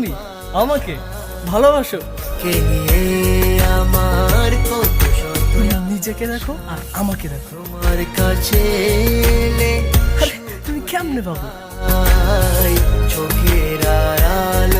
তুমি আমাকে ভালোবাসো? কে নিয়ে আমার কত শত তুমি নিজেকে দেখো আর আমাকে দেখো। তোমার কাছে এলে আরে, তুমি কেমনে পাবো? চোখের আড়াল